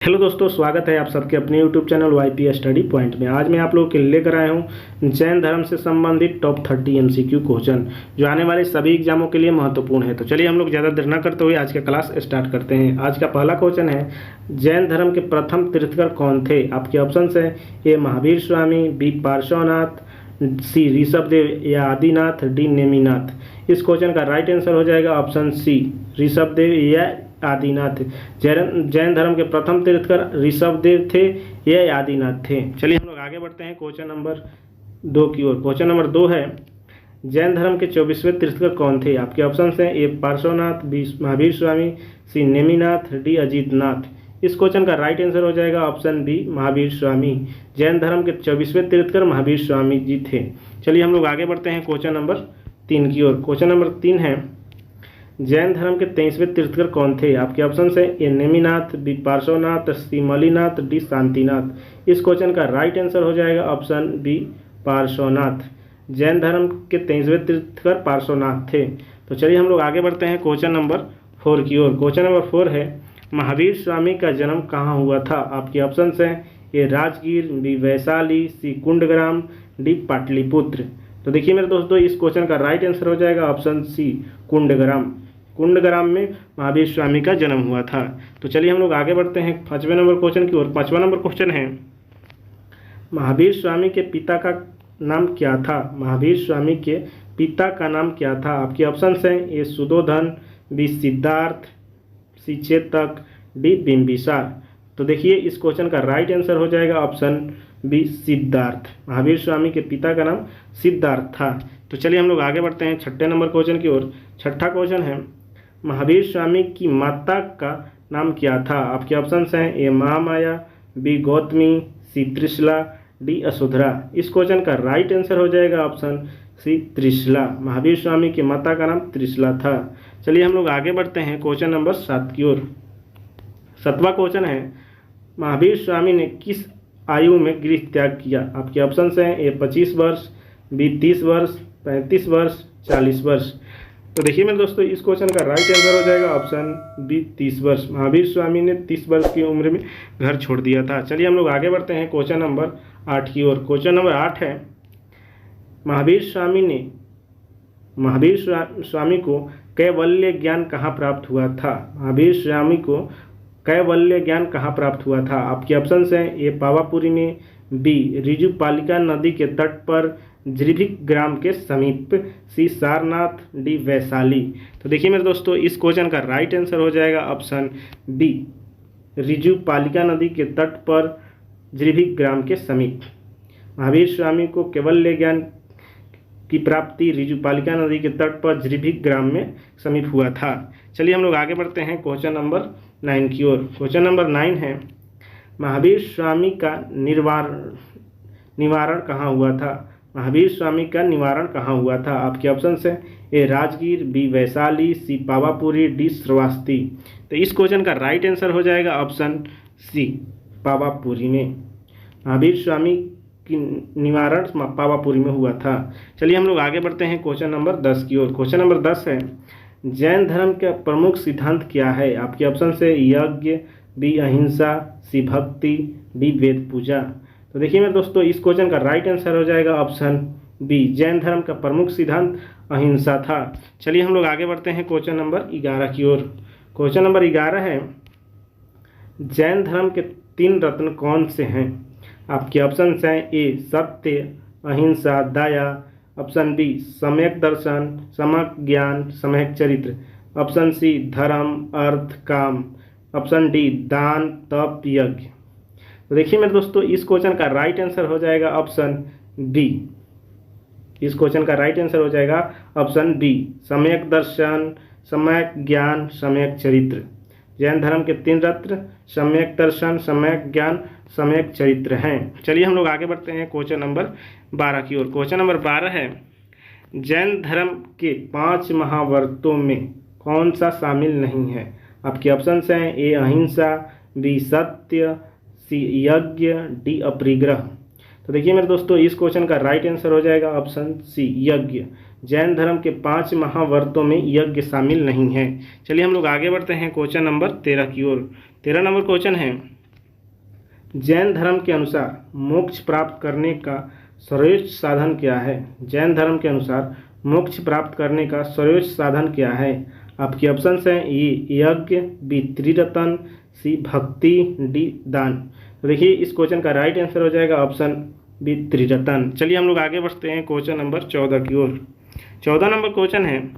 Hello दोस्तों, स्वागत है आप सबके अपने YouTube channel YP study point में। आज मैं आप लोगों के लिए लेकर आया हूं जैन धर्म से संबंधित टॉप 30 एमसीक्यू क्वेश्चन जो आने वाले सभी एग्जामों के लिए महत्वपूर्ण है। तो चलिए हम लोग ज़्यादा देर न करते हुए आज का क्लास स्टार्ट करते हैं। आज का पहला क्वेश्चन है, जैन धर्म के प्रथम तीर्थकर कौन थे? आपके ऑप्शन है ए महावीर स्वामी, बी पार्श्वनाथ, सी ऋषभदेव या आदिनाथ, डी नेमिनाथ। इस क्वेश्चन का राइट आंसर हो जाएगा ऑप्शन सी ऋषभदेव या आदिनाथ। जैन धर्म के प्रथम तीर्थकर ऋषभदेव थे या आदिनाथ थे। चलिए हम लोग आगे बढ़ते हैं क्वेश्चन नंबर 2 की ओर। क्वेश्चन नंबर 2 है, जैन धर्म के 24वें तीर्थकर कौन थे? आपके ऑप्शन हैं ए पार्श्वनाथ, बी महावीर स्वामी, सी नेमिनाथ, डी अजितनाथ। इस क्वेश्चन का राइट आंसर हो जाएगा ऑप्शन बी महावीर स्वामी। जैन धर्म के 24वें तीर्थकर महावीर स्वामी जी थे। चलिए हम लोग आगे बढ़ते हैं क्वेश्चन नंबर 3 की ओर। क्वेश्चन नंबर 3 है, जैन धर्म के 23वें तीर्थकर कौन थे? आपके ऑप्शन है ए नेमिनाथ, बी पार्श्वनाथ, सी मलिनाथ, डी शांतिनाथ। इस क्वेश्चन का राइट आंसर हो जाएगा ऑप्शन बी पार्श्वनाथ। जैन धर्म के 23वें तीर्थकर पार्श्वनाथ थे। तो चलिए हम लोग आगे बढ़ते हैं क्वेश्चन नंबर 4 की ओर। क्वेश्चन नंबर 4 है, महावीर स्वामी का जन्म कहाँ हुआ था? आपके ऑप्शन हैं ए राजगीर, बी वैशाली, सी कुंडग्राम, डी पाटलिपुत्र। तो देखिए मेरे दोस्तों, इस क्वेश्चन का राइट आंसर हो जाएगा ऑप्शन सी कुंडग्राम। कुंडग्राम में महावीर स्वामी का जन्म हुआ था। तो चलिए हम लोग आगे बढ़ते हैं 5वें नंबर क्वेश्चन की ओर। 5वां नंबर क्वेश्चन है, महावीर स्वामी के पिता का नाम क्या था? महावीर स्वामी के पिता का नाम क्या था? आपके ऑप्शन हैं ए सुधोधन, बी सिद्धार्थ, सी चेतक, डी बिंबिसार। तो देखिए इस क्वेश्चन का राइट आंसर हो जाएगा ऑप्शन बी सिद्धार्थ। महावीर स्वामी के पिता का नाम सिद्धार्थ था। तो चलिए हम लोग आगे बढ़ते हैं 6ठे नंबर क्वेश्चन की ओर। 6ठा क्वेश्चन है, महावीर स्वामी की माता का नाम क्या था? आपके ऑप्शन हैं ए महामाया, बी गौतमी, सी त्रिशला, डी असुधरा। इस क्वेश्चन का राइट आंसर हो जाएगा ऑप्शन सी त्रिशला। महावीर स्वामी की माता का नाम त्रिशला था। चलिए हम लोग आगे बढ़ते हैं क्वेश्चन नंबर 7 की ओर। 7वां क्वेश्चन है, महावीर स्वामी ने किस आयु में गृह त्याग किया? आपके ऑप्शन हैं ए 25 वर्ष, बी 30 वर्ष, 35 वर्ष, 40 वर्ष। तो देखिए मेरे दोस्तों, इस क्वेश्चन का राइट आंसर हो जाएगा ऑप्शन बी 30 वर्ष। महावीर स्वामी ने 30 वर्ष की उम्र में घर छोड़ दिया था। चलिए हम लोग आगे बढ़ते हैं क्वेश्चन नंबर 8 की ओर। क्वेश्चन नंबर 8 है, महावीर स्वामी को कैवल्य ज्ञान कहाँ प्राप्त हुआ था? महावीर स्वामी को कैवल्य ज्ञान कहाँ प्राप्त हुआ था? आपके ऑप्शन हैं ए पावापुरी में, बी रिजुपालिका नदी के तट पर, ज्रिभिक ग्राम के समीप, सी सारनाथ, डी वैशाली। तो देखिए मेरे दोस्तों, इस क्वेश्चन का राइट आंसर हो जाएगा ऑप्शन बी रिजुपालिका नदी के तट पर, ज्रिभिक ग्राम के समीप। महावीर स्वामी को कैवल्य ज्ञान की प्राप्ति रिजुपालिका नदी के तट पर, ज्रिभिक ग्राम में समीप हुआ था। चलिए हम लोग आगे बढ़ते हैं क्वेश्चन नंबर 9 की ओर। क्वेश्चन नंबर 9 है, महावीर स्वामी का निवारण कहाँ हुआ था? महावीर स्वामी का निवारण कहाँ हुआ था? आपके ऑप्शन हैं ए राजगीर, बी वैशाली, सी पावापुरी, डी श्रावस्ती। तो इस क्वेश्चन का राइट आंसर हो जाएगा ऑप्शन सी पावापुरी में। महावीर स्वामी की निवारण पावापुरी में हुआ था। चलिए हम लोग आगे बढ़ते हैं क्वेश्चन नंबर 10 की ओर। क्वेश्चन नंबर 10 है, जैन धर्म का प्रमुख सिद्धांत क्या है? आपके ऑप्शन है यज्ञ, बी अहिंसा, सी भक्ति, डी वेद पूजा। तो देखिए मेरे दोस्तों, इस क्वेश्चन का राइट आंसर हो जाएगा ऑप्शन बी जैन धर्म का प्रमुख सिद्धांत अहिंसा था। चलिए हम लोग आगे बढ़ते हैं क्वेश्चन नंबर 11 की ओर। क्वेश्चन नंबर 11 है, जैन धर्म के 3 रत्न कौन से हैं? आपके ऑप्शन हैं ए सत्य, अहिंसा, दया। ऑप्शन बी सम्यक दर्शन, सम्यक ज्ञान, सम्यक चरित्र। ऑप्शन सी धर्म, अर्थ, काम। ऑप्शन डी दान, तप, यज्ञ। तो देखिए मेरे दोस्तों, इस क्वेश्चन का राइट आंसर हो जाएगा ऑप्शन बी। इस क्वेश्चन का राइट आंसर हो जाएगा ऑप्शन बी सम्यक दर्शन, सम्यक ज्ञान, सम्यक चरित्र। जैन धर्म के 3 रत्न सम्यक दर्शन, सम्यक ज्ञान, सम्यक चरित्र हैं। चलिए हम लोग आगे बढ़ते हैं क्वेश्चन नंबर 12 की ओर। क्वेश्चन नंबर 12 है, जैन धर्म के 5 महाव्रतों में कौन सा शामिल नहीं है? आपके ऑप्शन हैं ए अहिंसा, बी सत्य, सी यज्ञ, डी अपरिग्रह। तो देखिए मेरे दोस्तों, इस क्वेश्चन का राइट आंसर हो जाएगा ऑप्शन सी यज्ञ। जैन धर्म के 5 महाव्रतों में यज्ञ शामिल नहीं है। चलिए हम लोग आगे बढ़ते हैं क्वेश्चन नंबर 13 की ओर। 13 नंबर क्वेश्चन है, जैन धर्म के अनुसार मोक्ष प्राप्त करने का सर्वोच्च साधन क्या है? जैन धर्म के अनुसार मोक्ष प्राप्त करने का सर्वोच्च साधन क्या है? आपके ऑप्शंस हैं ए यज्ञ, बी त्रिरत्न, सी भक्ति, डी दान। तो देखिए इस क्वेश्चन का राइट आंसर हो जाएगा ऑप्शन बी त्रिरत्न। चलिए हम लोग आगे बढ़ते हैं क्वेश्चन नंबर 14 की ओर। 14 नंबर क्वेश्चन है,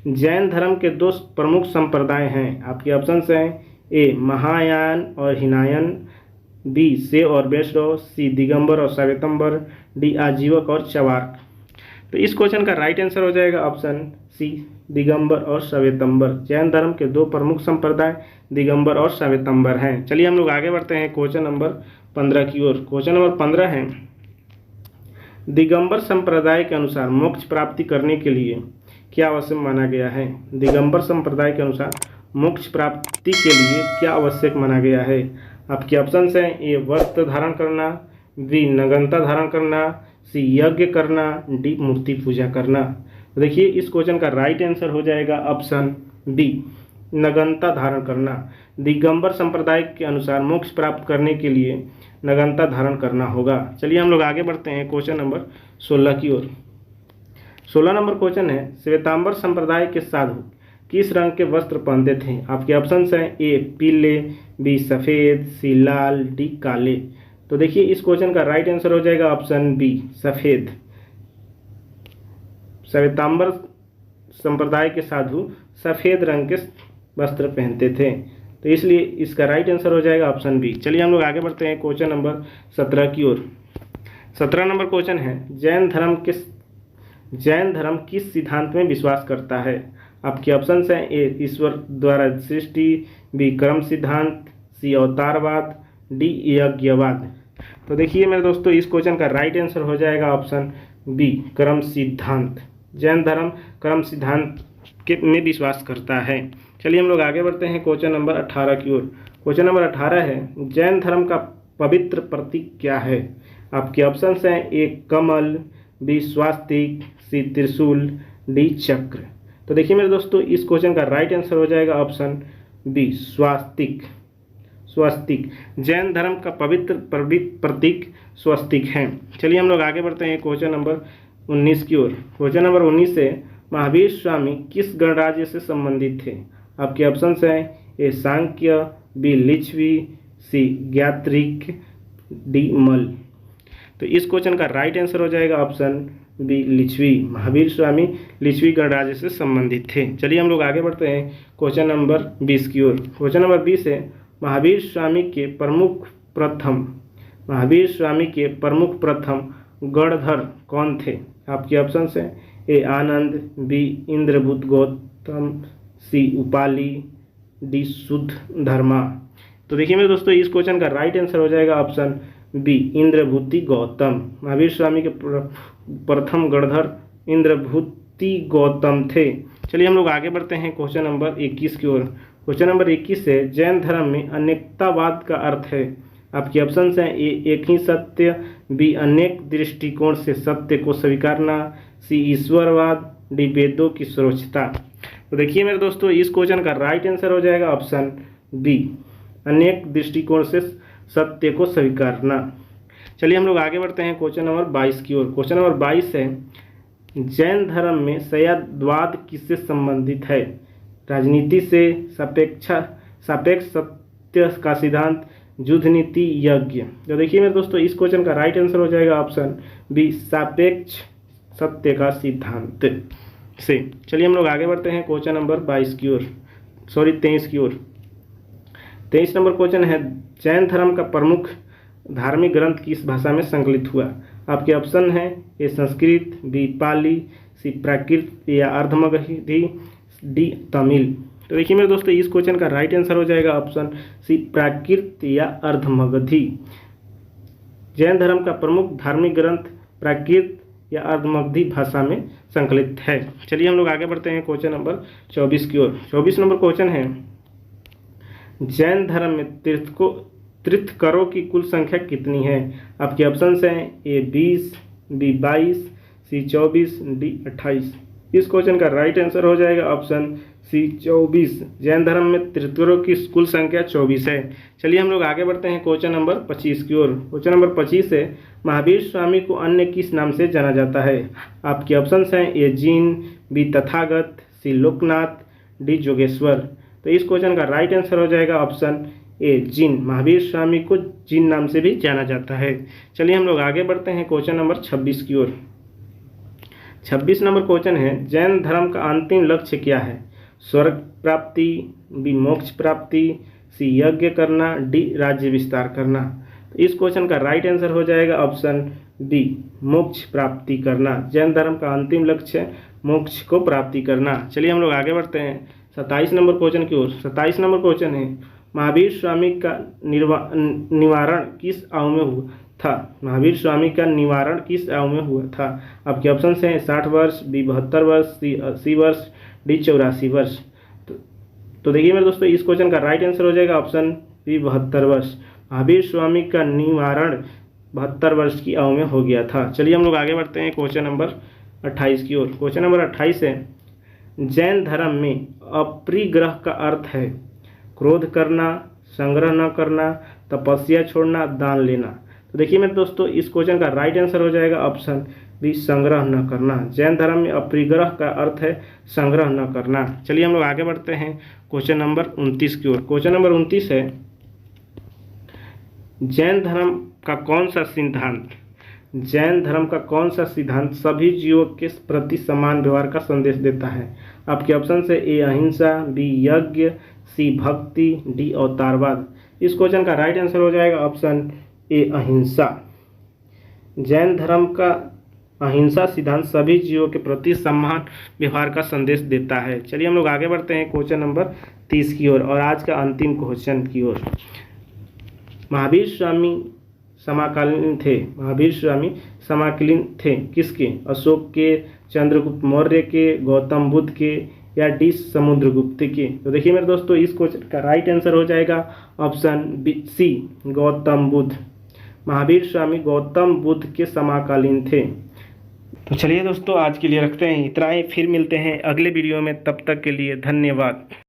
जैन धर्म के दो प्रमुख संप्रदाय हैं। आपके ऑप्शंस हैं ए महायान और हिनायन, बी शैव और वैष्णव, सी दिगंबर और श्वेतांबर, डी आजीवक और चवार्क। तो इस क्वेश्चन का राइट आंसर हो जाएगा ऑप्शन सी दिगंबर और श्वेतांबर। जैन धर्म के दो प्रमुख संप्रदाय दिगंबर और श्वेतांबर हैं। चलिए हम लोग आगे बढ़ते हैं क्वेश्चन नंबर 15 की ओर। क्वेश्चन नंबर 15 है, दिगंबर संप्रदाय के अनुसार मोक्ष प्राप्ति करने के लिए क्या आवश्यक माना गया है? दिगंबर संप्रदाय के अनुसार मोक्ष प्राप्ति के लिए क्या आवश्यक माना गया है? आपके ऑप्शंस हैं ए वस्त्र धारण करना, बी नग्नता धारण करना, सी यज्ञ करना, डी मूर्ति पूजा करना। तो देखिए इस क्वेश्चन का राइट आंसर हो जाएगा ऑप्शन बी नग्नता धारण करना। दिगंबर संप्रदाय के अनुसार मोक्ष प्राप्त करने के लिए नग्नता धारण करना होगा। चलिए हम लोग आगे बढ़ते हैं क्वेश्चन नंबर 16 की ओर। 16 नंबर क्वेश्चन है, श्वेतांबर संप्रदाय के साधु किस रंग के वस्त्र पहनते थे? आपके ऑप्शंस हैं ए पीले, बी सफ़ेद, सी लाल, डी काले। तो देखिए इस क्वेश्चन का राइट आंसर हो जाएगा ऑप्शन बी सफ़ेद। श्वेतांबर संप्रदाय के साधु सफ़ेद रंग के वस्त्र पहनते थे, तो इसलिए इसका राइट आंसर हो जाएगा ऑप्शन बी। चलिए हम लोग आगे बढ़ते हैं क्वेश्चन नंबर 17 की ओर। 17 नंबर क्वेश्चन है, जैन धर्म किस सिद्धांत में विश्वास करता है? आपके ऑप्शंस हैं ए ईश्वर द्वारा सृष्टि, बी कर्म सिद्धांत, सी अवतारवाद, डी यज्ञवाद। तो देखिए मेरे दोस्तों इस क्वेश्चन का राइट आंसर हो जाएगा ऑप्शन बी कर्म सिद्धांत। जैन धर्म कर्म सिद्धांत में विश्वास करता है। चलिए हम लोग आगे बढ़ते हैं क्वेश्चन नंबर 18 की ओर। क्वेश्चन नंबर 18 है, जैन धर्म का पवित्र प्रतीक क्या है? आपके ऑप्शंस हैं ए कमल, बी स्वास्तिक, सी त्रिशूल, डी चक्र। तो देखिए मेरे दोस्तों इस क्वेश्चन का राइट आंसर हो जाएगा ऑप्शन बी स्वास्तिक। स्वस्तिक जैन धर्म का पवित्र प्रतीक स्वस्तिक है। चलिए हम लोग आगे बढ़ते हैं क्वेश्चन नंबर 19 की ओर। क्वेश्चन नंबर 19 से, महावीर स्वामी किस गणराज्य से संबंधित थे? आपके ऑप्शंस हैं ए सांख्य, बी लिच्छवी, सी ज्ञात्रिक, डी मल। तो इस क्वेश्चन का राइट आंसर हो जाएगा ऑप्शन बी लिच्छवी। महावीर स्वामी लिच्छवी गणराज्य से संबंधित थे। चलिए हम लोग आगे बढ़ते हैं क्वेश्चन नंबर 20 की ओर। क्वेश्चन नंबर 20 है, महावीर स्वामी के प्रमुख प्रथम गणधर कौन थे? आपके ऑप्शंस हैं ए आनंद, बी इंद्रभूत गौतम, सी उपाली, डी शुद्ध धर्मा। तो देखिए मेरे दोस्तों इस क्वेश्चन का राइट आंसर हो जाएगा ऑप्शन बी इंद्रभूति गौतम। महावीर स्वामी के प्रथम गणधर इंद्रभूति गौतम थे। चलिए हम लोग आगे बढ़ते हैं क्वेश्चन नंबर 21 की ओर। क्वेश्चन नंबर 21 है, जैन धर्म में अनेकतावाद का अर्थ है? आपके ऑप्शंस हैं ए एक ही सत्य, बी अनेक दृष्टिकोण से सत्य को स्वीकारना, सी ईश्वरवाद, डी वेदों की सुरक्षिता। तो देखिए मेरे दोस्तों इस क्वेश्चन का राइट आंसर हो जाएगा ऑप्शन बी अनेक दृष्टिकोण से सत्य को स्वीकारना। चलिए हम लोग आगे बढ़ते हैं क्वेश्चन नंबर 22 की ओर। क्वेश्चन नंबर 22 है, जैन धर्म में संवाद किससे संबंधित है? राजनीति से, सापेक्ष सत्य का सिद्धांत, युद्ध नीति, यज्ञ। तो देखिए मेरे दोस्तों इस क्वेश्चन का राइट आंसर हो जाएगा ऑप्शन बी सापेक्ष सत्य का सिद्धांत से। चलिए हम लोग आगे बढ़ते हैं क्वेश्चन नंबर 23 की ओर। 23 नंबर क्वेश्चन है, जैन धर्म का प्रमुख धार्मिक ग्रंथ किस भाषा में संकलित हुआ? आपके ऑप्शन हैं ए संस्कृत, बी पाली, सी प्राकृत या अर्धमगधी, डी तमिल। तो देखिए मेरे दोस्तों इस क्वेश्चन का राइट आंसर हो जाएगा ऑप्शन सी प्राकृत या अर्धमगधी। जैन धर्म का प्रमुख धार्मिक ग्रंथ प्राकृत या अर्धमगधी भाषा में संकलित है। चलिए हम लोग आगे बढ़ते हैं क्वेश्चन नंबर 24 की ओर। 24 नंबर क्वेश्चन है, जैन धर्म में तीर्थंकरों की कुल संख्या कितनी है? आपके ऑप्शंस हैं ए 20, बी 22, सी 24, डी 28। इस क्वेश्चन का राइट आंसर हो जाएगा ऑप्शन सी 24। जैन धर्म में तीर्थंकरों की कुल संख्या 24 है। चलिए हम लोग आगे बढ़ते हैं क्वेश्चन नंबर 25 की ओर। क्वेश्चन नंबर 25 है, महावीर स्वामी को अन्य किस नाम से जाना जाता है? आपके ऑप्शंस हैं ए जीन, बी तथागत, सी लोकनाथ, डी जोगेश्वर। तो इस क्वेश्चन का राइट आंसर हो जाएगा ऑप्शन ए जिन। महावीर स्वामी को जिन नाम से भी जाना जाता है। चलिए हम लोग आगे बढ़ते हैं क्वेश्चन नंबर 26 की ओर। 26 नंबर क्वेश्चन है, जैन धर्म का अंतिम लक्ष्य क्या है? स्वर्ग प्राप्ति, बी मोक्ष प्राप्ति, सी यज्ञ करना, डी राज्य विस्तार करना। तो इस क्वेश्चन का राइट आंसर हो जाएगा ऑप्शन बी मोक्ष प्राप्ति करना। जैन धर्म का अंतिम लक्ष्य मोक्ष को प्राप्ति करना। चलिए हम लोग आगे बढ़ते हैं 27 नंबर क्वेश्चन की ओर। 27 नंबर क्वेश्चन है, महावीर स्वामी का निवारण किस आयु में हुआ था? महावीर स्वामी का निवारण किस आयु में हुआ था? आपके ऑप्शन हैं 60 वर्ष, बी 72 वर्ष, सी 80 वर्ष, डी 84 वर्ष। तो देखिए मेरे दोस्तों, इस क्वेश्चन का राइट आंसर हो जाएगा ऑप्शन बी 72 वर्ष। महावीर स्वामी का निवारण 72 वर्ष की आयु में हो गया था। चलिए हम लोग आगे बढ़ते हैं क्वेश्चन नंबर 28 की ओर। क्वेश्चन नंबर 28 है, जैन धर्म में अपरिग्रह का अर्थ है क्रोध करना, संग्रह न करना, तपस्या छोड़ना, दान लेना। तो देखिए मेरे दोस्तों, इस क्वेश्चन का राइट आंसर हो जाएगा ऑप्शन बी संग्रह न करना। जैन धर्म में अपरिग्रह का अर्थ है संग्रह न करना। चलिए हम लोग आगे बढ़ते हैं क्वेश्चन नंबर 29 की ओर। क्वेश्चन नंबर 29 है, जैन धर्म का कौन सा सिद्धांत सभी जीवों के प्रति समान व्यवहार का संदेश देता है? आपके ऑप्शन से ए अहिंसा, बी यज्ञ, सी भक्ति, डी अवतारवाद। इस क्वेश्चन का राइट आंसर हो जाएगा ऑप्शन ए अहिंसा। जैन धर्म का अहिंसा सिद्धांत सभी जीवों के प्रति समान व्यवहार का संदेश देता है। चलिए हम लोग आगे बढ़ते हैं क्वेश्चन नंबर 30 की ओर और आज का अंतिम क्वेश्चन की ओर। महावीर स्वामी समाकालीन थे किसके? अशोक के, चंद्रगुप्त मौर्य के, गौतम बुद्ध के, या डी समुद्रगुप्त के। तो देखिए मेरे दोस्तों, इस क्वेश्चन का राइट आंसर हो जाएगा option B C Gautam Buddha. Mahavir Swami Gautam Buddha के समकालीन थे। तो चलिए दोस्तों, आज के लिए रखते हैं इतना ही। फिर मिलते हैं अगले वीडियो में, तब तक के लिए धन्यवाद।